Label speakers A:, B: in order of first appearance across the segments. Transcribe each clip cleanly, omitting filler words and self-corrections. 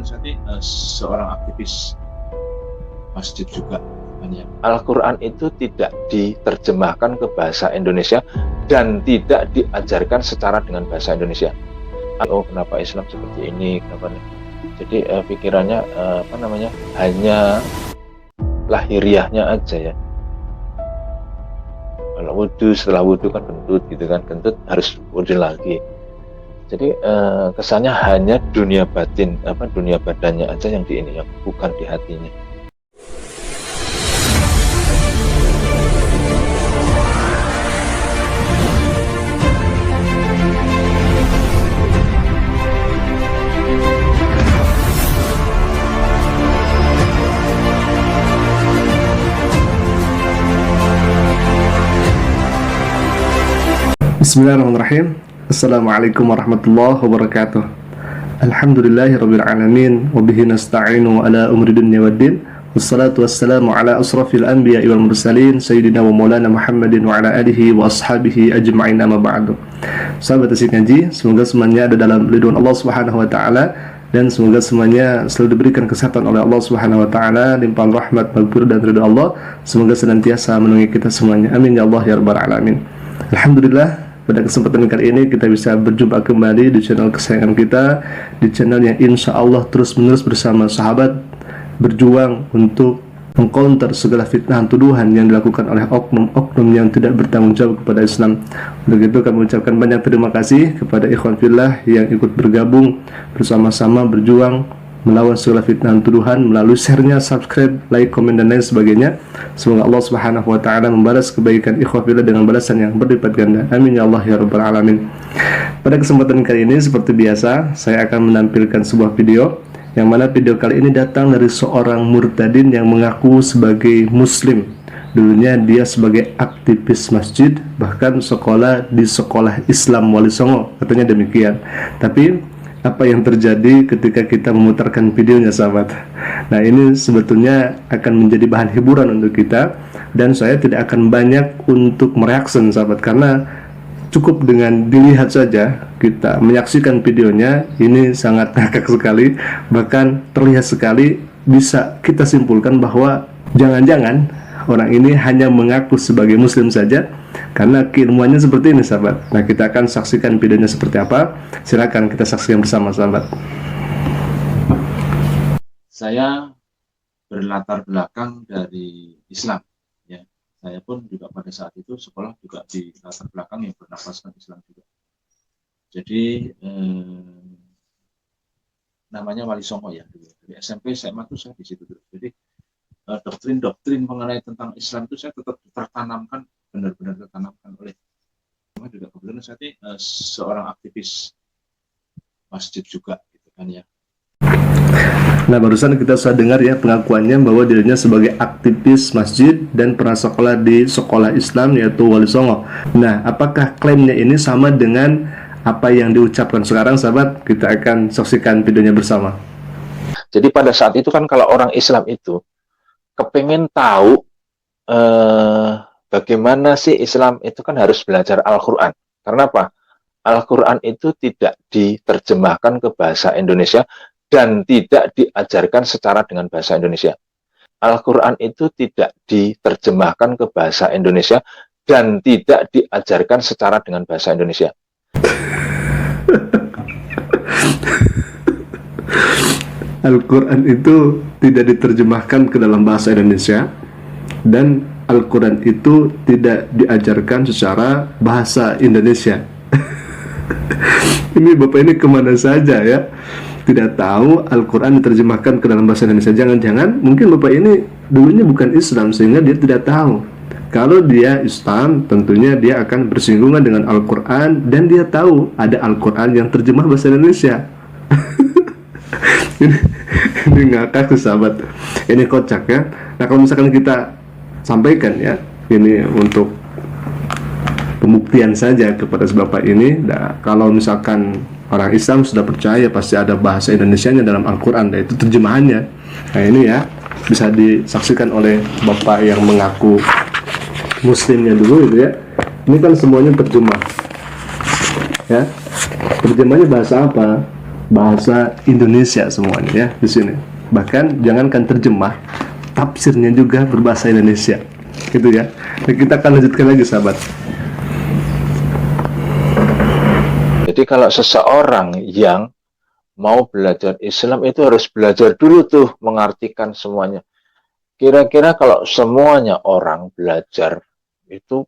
A: saya seorang aktivis masjid juga kan ya.
B: Al-Quran itu tidak diterjemahkan ke bahasa Indonesia dan tidak diajarkan secara dengan bahasa Indonesia. Oh, kenapa Islam seperti ini? Kenapa? Jadi pikirannya hanya lahiriahnya aja ya. Kalau wudhu, setelah wudhu kan kentut gitu kan, kentut harus wudhu lagi. Jadi kesannya hanya dunia batin, dunia badannya aja yang di ini, yang bukan di hatinya.
C: Bismillahirrahmanirrahim. Assalamualaikum warahmatullahi wabarakatuh. Alhamdulillahirrabbilalamin. Wabihi nasta'inu ala umri dunya waddin. Wassalatu wassalamu ala asrafil anbiya wal mursalin Sayyidina wa maulana Muhammadin wa ala alihi wa ashabihi ajma'in amma ba'du. Sahabat Asik Ngaji, semoga semuanya ada dalam ridwan Allah subhanahu wa ta'ala, dan semoga semuanya selalu diberikan kesehatan oleh Allah subhanahu wa ta'ala, limpahan rahmat, maghfirah dan ridha Allah. Semoga senantiasa menolongi kita semuanya. Amin ya Allah ya rabbal alamin. Alhamdulillah, pada kesempatan kali ini kita bisa berjumpa kembali di channel kesayangan kita, di channel yang insya Allah terus-menerus bersama sahabat berjuang untuk mengcounter segala fitnah tuduhan yang dilakukan oleh oknum-oknum yang tidak bertanggung jawab kepada Islam. Untuk itu kami ucapkan banyak terima kasih kepada ikhwan fillah yang ikut bergabung bersama-sama berjuang melawan segala fitnah tuduhan melalui share-nya, subscribe, like, komen dan lain sebagainya. Semoga Allah Subhanahu wa taala membalas kebaikan ikhwah fillah dengan balasan yang berlipat ganda. Amin ya Allah ya rabbal alamin. Pada kesempatan kali ini seperti biasa, saya akan menampilkan sebuah video yang mana video kali ini datang dari seorang murtadin yang mengaku sebagai muslim. Dulunya dia sebagai aktivis masjid, bahkan sekolah di sekolah Islam Wali Songo, katanya demikian. Tapi apa yang terjadi ketika kita memutarkan videonya, sahabat? Nah, ini sebetulnya akan menjadi bahan hiburan untuk kita, dan saya tidak akan banyak untuk mereaction, sahabat, karena cukup dengan dilihat saja, kita menyaksikan videonya, ini sangat ngakak sekali, bahkan terlihat sekali, bisa kita simpulkan bahwa jangan-jangan orang ini hanya mengaku sebagai muslim saja, karena keilmuannya seperti ini, sahabat. Nah, kita akan saksikan videonya seperti apa. Silakan kita saksikan bersama, sahabat.
A: Saya berlatar belakang dari Islam ya. Saya pun juga pada saat itu sekolah juga di latar belakang yang bernafaskan Islam juga. Jadi namanya Wali Songo ya dulu. Dari SMP SMA itu saya di situ dulu. Jadi doktrin-doktrin mengenai tentang Islam itu saya tetap tertanamkan, benar-benar tertanamkan oleh juga. Kebetulan saya seorang aktivis masjid juga gitu kan ya.
C: Nah, barusan kita sudah dengar ya pengakuannya bahwa dirinya sebagai aktivis masjid dan pernah sekolah di sekolah Islam yaitu Wali Songo. Nah, apakah klaimnya ini sama dengan apa yang diucapkan sekarang, sahabat? Kita akan saksikan videonya bersama.
B: Jadi pada saat itu kan kalau orang Islam itu kepengen tahu bagaimana sih Islam itu kan harus belajar Al-Quran. Karena apa? Al-Quran itu tidak diterjemahkan ke bahasa Indonesia dan tidak diajarkan secara dengan bahasa Indonesia. Al-Quran itu tidak diterjemahkan ke bahasa Indonesia dan tidak diajarkan secara dengan bahasa Indonesia.
C: Al-Quran itu tidak diterjemahkan ke dalam bahasa Indonesia, dan Al-Quran itu tidak diajarkan secara bahasa Indonesia. Ini Bapak ini kemana saja ya? Tidak tahu Al-Quran diterjemahkan ke dalam bahasa Indonesia. Jangan-jangan mungkin Bapak ini dulunya bukan Islam sehingga dia tidak tahu. Kalau dia Islam, tentunya dia akan bersinggungan dengan Al-Quran, dan dia tahu ada Al-Quran yang terjemah bahasa Indonesia. Ini ngakak tuh, sahabat. Ini kocak ya. Nah, kalau misalkan kita sampaikan ya, ini untuk pembuktian saja kepada bapak ini. Nah, kalau misalkan orang Islam sudah percaya pasti ada bahasa Indonesianya dalam Al-Quran, yaitu terjemahannya. Nah, ini ya bisa disaksikan oleh bapak yang mengaku muslimnya dulu itu ya. Ini kan semuanya terjemah ya. Terjemahnya bahasa apa? bahasa Indonesia semuanya ya di sini. Bahkan jangankan terjemah, tafsirnya juga berbahasa Indonesia. Gitu ya. Dan kita akan lanjutkan lagi sahabat.
B: Jadi kalau seseorang yang mau belajar Islam itu harus belajar dulu tuh mengartikan semuanya. Kira-kira kalau semuanya orang belajar itu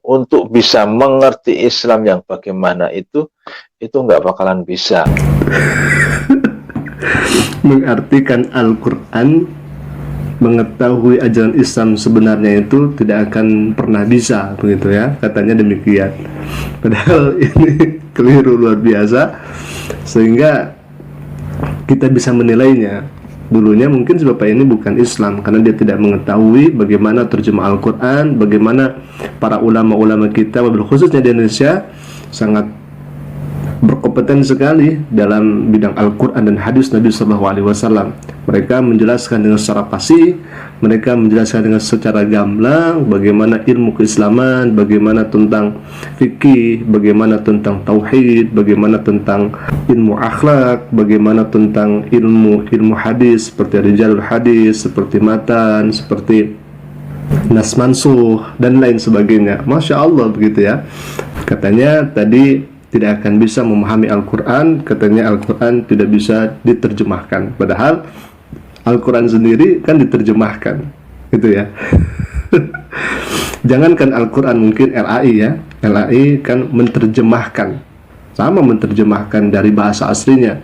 B: untuk bisa mengerti Islam yang bagaimana itu nggak bakalan bisa.
C: Mengartikan Al-Quran, mengetahui ajaran Islam sebenarnya itu tidak akan pernah bisa, begitu ya, katanya demikian. Padahal ini keliru luar biasa, sehingga kita bisa menilainya. Dulunya mungkin si bapak ini bukan Islam karena dia tidak mengetahui bagaimana terjemah Al-Quran, bagaimana para ulama-ulama kita, khususnya di Indonesia, sangat berkompeten sekali dalam bidang Al-Quran dan hadis Nabi SAW. Mereka menjelaskan dengan secara fasih, mereka menjelaskan dengan secara gamblang bagaimana ilmu keislaman, bagaimana tentang fikih, bagaimana tentang tauhid, bagaimana tentang ilmu akhlak, bagaimana tentang ilmu hadis seperti rijalul hadis, seperti matan, seperti nas mansuh dan lain sebagainya. Masya Allah begitu ya. Katanya tadi tidak akan bisa memahami Al-Quran, katanya Al-Quran tidak bisa diterjemahkan, padahal Al-Quran sendiri kan diterjemahkan, gitu ya. Jangankan Al-Quran, mungkin LAI ya, LAI kan menerjemahkan, sama menerjemahkan dari bahasa aslinya.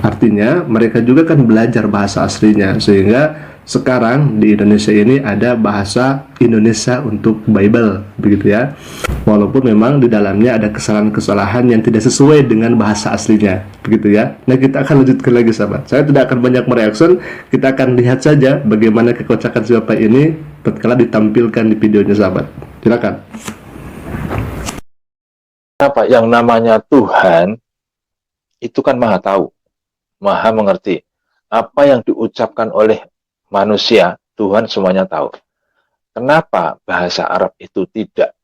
C: Artinya mereka juga kan belajar bahasa aslinya, sehingga sekarang di Indonesia ini ada bahasa Indonesia untuk Bible, begitu ya. Walaupun memang di dalamnya ada kesalahan-kesalahan yang tidak sesuai dengan bahasa aslinya, begitu ya. Nah, kita akan lanjutkan lagi sahabat. Saya tidak akan banyak mereaksi, kita akan lihat saja bagaimana kekocakan si bapak ini tatkala ditampilkan di videonya sahabat. Silakan.
B: Apa yang namanya Tuhan itu kan maha tahu, maha mengerti. Apa yang diucapkan oleh manusia, Tuhan semuanya tahu. Kenapa bahasa Arab itu tidak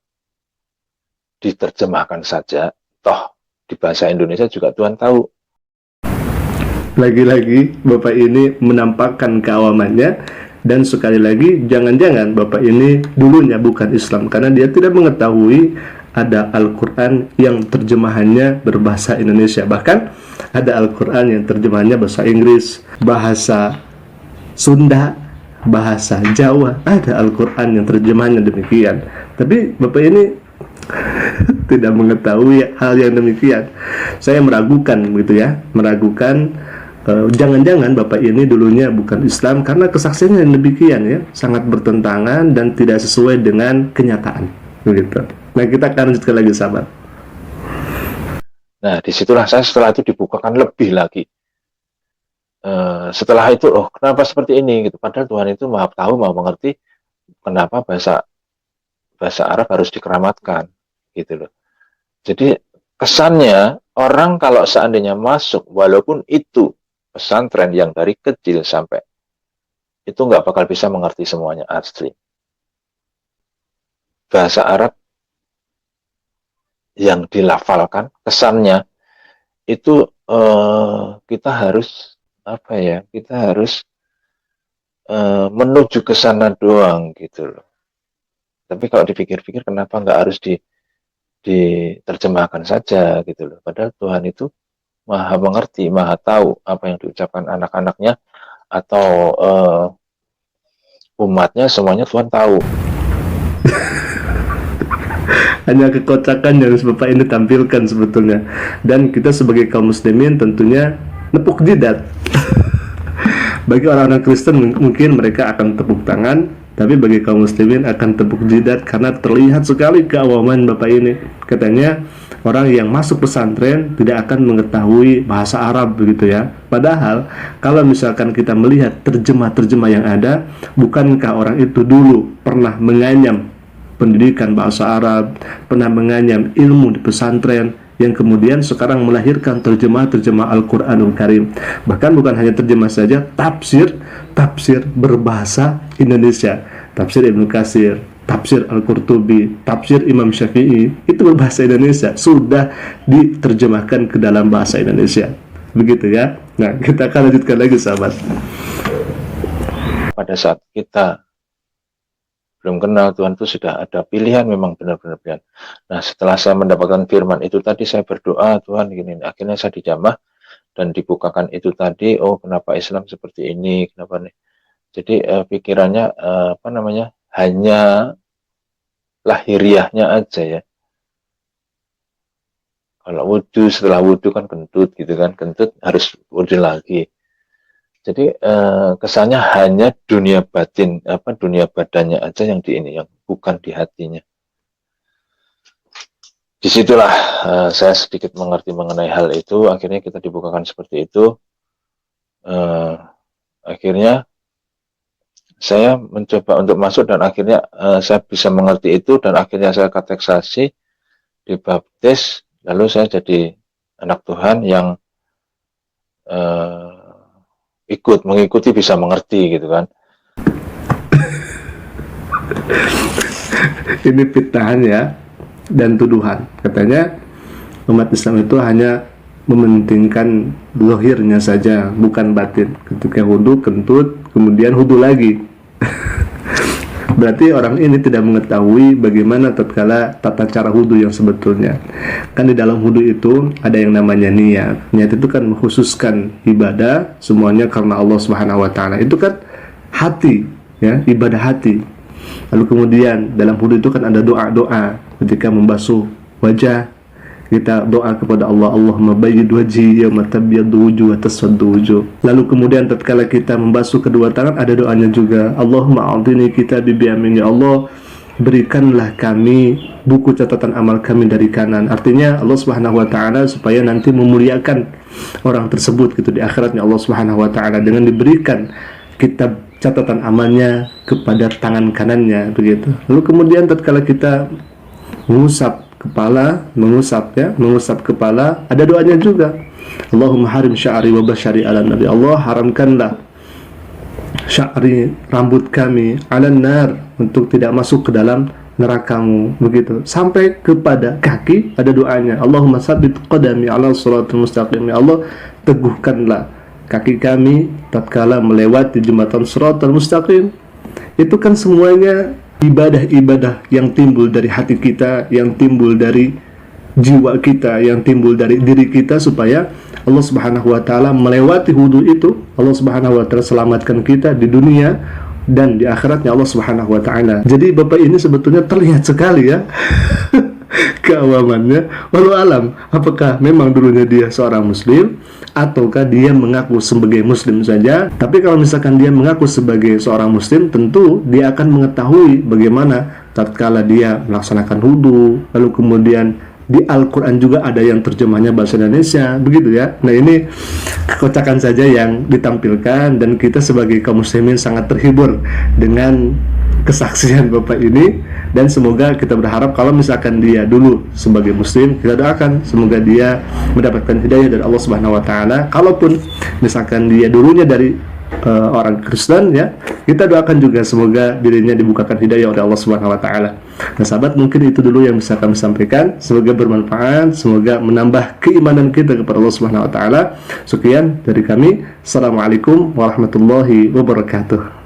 B: diterjemahkan saja? Toh di bahasa Indonesia juga Tuhan tahu.
C: Lagi-lagi Bapak ini menampakkan keawamannya, dan sekali lagi jangan-jangan Bapak ini dulunya bukan Islam karena dia tidak mengetahui ada Al-Quran yang terjemahannya berbahasa Indonesia. Bahkan ada Al-Quran yang terjemahannya bahasa Inggris, bahasa Sunda, bahasa Jawa, ada Al-Quran yang terjemahannya demikian. Tapi Bapak ini tidak mengetahui hal yang demikian. Saya meragukan begitu ya, meragukan jangan-jangan Bapak ini dulunya bukan Islam karena kesaksiannya yang demikian ya, sangat bertentangan dan tidak sesuai dengan kenyataan begitu. Nah, kita akan lanjutkan lagi sahabat.
B: Nah, disitulah saya setelah itu dibukakan lebih lagi. Setelah itu, oh kenapa seperti ini gitu. Padahal Tuhan itu maha tahu, maha mengerti kenapa bahasa Arab harus dikeramatkan gitu loh. Jadi kesannya orang kalau seandainya masuk, walaupun itu pesantren yang dari kecil sampai itu nggak bakal bisa mengerti semuanya asli. Bahasa Arab yang dilafalkan, kesannya itu kita harus apa ya? Kita harus menuju ke sana doang gitu loh. Tapi kalau dipikir-pikir kenapa nggak harus diterjemahkan saja gitu loh. Padahal Tuhan itu maha mengerti, maha tahu apa yang diucapkan anak-anaknya atau umatnya, semuanya Tuhan tahu.
C: Hanya kekocakan yang Bapak ini tampilkan sebetulnya. Dan kita sebagai kaum muslimin tentunya nepuk jidat. Bagi orang-orang Kristen mungkin mereka akan tepuk tangan, tapi bagi kaum muslimin akan tepuk jidat karena terlihat sekali keawaman Bapak ini. Katanya orang yang masuk pesantren tidak akan mengetahui bahasa Arab begitu ya. Padahal kalau misalkan kita melihat terjemah-terjemah yang ada, bukankah orang itu dulu pernah menganyam pendidikan bahasa Arab, pernah menganyam ilmu di pesantren, yang kemudian sekarang melahirkan terjemah-terjemah Al-Quranul Karim. Bahkan bukan hanya terjemah saja, tafsir berbahasa Indonesia, tafsir Ibnu Katsir, tafsir Al-Qurtubi, tafsir Imam Syafi'i, itu berbahasa Indonesia, sudah diterjemahkan ke dalam bahasa Indonesia. Begitu ya. Nah, kita akan lanjutkan lagi sahabat.
B: Pada saat kita belum kenal Tuhan itu sudah ada pilihan, memang benar-benar pilihan. Nah, setelah saya mendapatkan firman itu tadi, saya berdoa, Tuhan gini, akhirnya saya dijamah dan dibukakan itu tadi, oh kenapa Islam seperti ini, kenapa nih. Jadi pikirannya hanya lahiriahnya aja ya. Kalau wudhu, setelah wudhu kan kentut gitu kan, kentut harus wudhu lagi. Jadi kesannya hanya dunia batin, dunia badannya aja yang yang bukan di hatinya. Disitulah saya sedikit mengerti mengenai hal itu. Akhirnya kita dibukakan seperti itu. Akhirnya saya mencoba untuk masuk dan akhirnya saya bisa mengerti itu dan akhirnya saya kateksasi, dibaptis, lalu saya jadi anak Tuhan yang mengikuti bisa mengerti gitu kan.
C: Ini fitnahan ya dan tuduhan. Katanya umat Islam itu hanya mementingkan zahirnya saja, bukan batin. Ketika wudu kentut, kemudian wudu lagi. Berarti orang ini tidak mengetahui bagaimana tatkala tata cara wudu yang sebetulnya. Kan di dalam wudu itu ada yang namanya niat. Niat itu kan mengkhususkan ibadah semuanya karena Allah Subhanahu wa taala. Itu kan hati, ya, ibadah hati. Lalu kemudian dalam wudu itu kan ada doa-doa. Ketika membasuh wajah, kita doa kepada Allah, Allahumma bayyid wajhi yawma tabyaddu wujuh wa taswaddu wujuh. Lalu kemudian tatkala kita membasuh kedua tangan ada doanya juga, Allahumma a'tini kitabi bi yamin, ya Allah berikanlah kami buku catatan amal kami dari kanan. Artinya Allah Subhanahu wa taala supaya nanti memuliakan orang tersebut gitu di akhiratnya Allah Subhanahu wa taala dengan diberikan kitab catatan amalnya kepada tangan kanannya begitu. Lalu kemudian tatkala kita mengusap kepala, ada doanya juga. Allahumma harim sya'ri wa basyari ala nabi. Allah haramkanlah sya'ri, rambut kami, ala nar, untuk tidak masuk ke dalam nerakamu, begitu. Sampai kepada kaki ada doanya. Allahumma sabbit qadami ala siratal mustaqim. Ya Allah, teguhkanlah kaki kami tatkala melewati jembatan siratal mustaqim. Itu kan semuanya ibadah-ibadah yang timbul dari hati kita, yang timbul dari jiwa kita, yang timbul dari diri kita, supaya Allah Subhanahu wa taala melewati wudu itu, Allah Subhanahu wa taala selamatkan kita di dunia dan di akhiratnya Allah Subhanahu wa taala. Jadi Bapak ini sebetulnya terlihat sekali ya keawamannya. Walau alam, apakah memang dulunya dia seorang muslim ataukah dia mengaku sebagai muslim saja. Tapi kalau misalkan dia mengaku sebagai seorang muslim, tentu dia akan mengetahui bagaimana tatkala dia melaksanakan wudu, lalu kemudian di Al-Quran juga ada yang terjemahnya bahasa Indonesia, begitu ya. Nah, ini kekocakan saja yang ditampilkan dan kita sebagai kaum muslimin sangat terhibur dengan kesaksian Bapak ini, dan semoga kita berharap kalau misalkan dia dulu sebagai muslim, kita doakan semoga dia mendapatkan hidayah dari Allah Subhanahu wa taala. Kalaupun misalkan dia dulunya dari orang Kristen, ya, kita doakan juga semoga dirinya dibukakan hidayah oleh Allah Subhanahu wa taala. Nah, sahabat, mungkin itu dulu yang bisa kami sampaikan. Semoga bermanfaat, semoga menambah keimanan kita kepada Allah Subhanahu wa taala. Sekian dari kami. Assalamualaikum warahmatullahi wabarakatuh.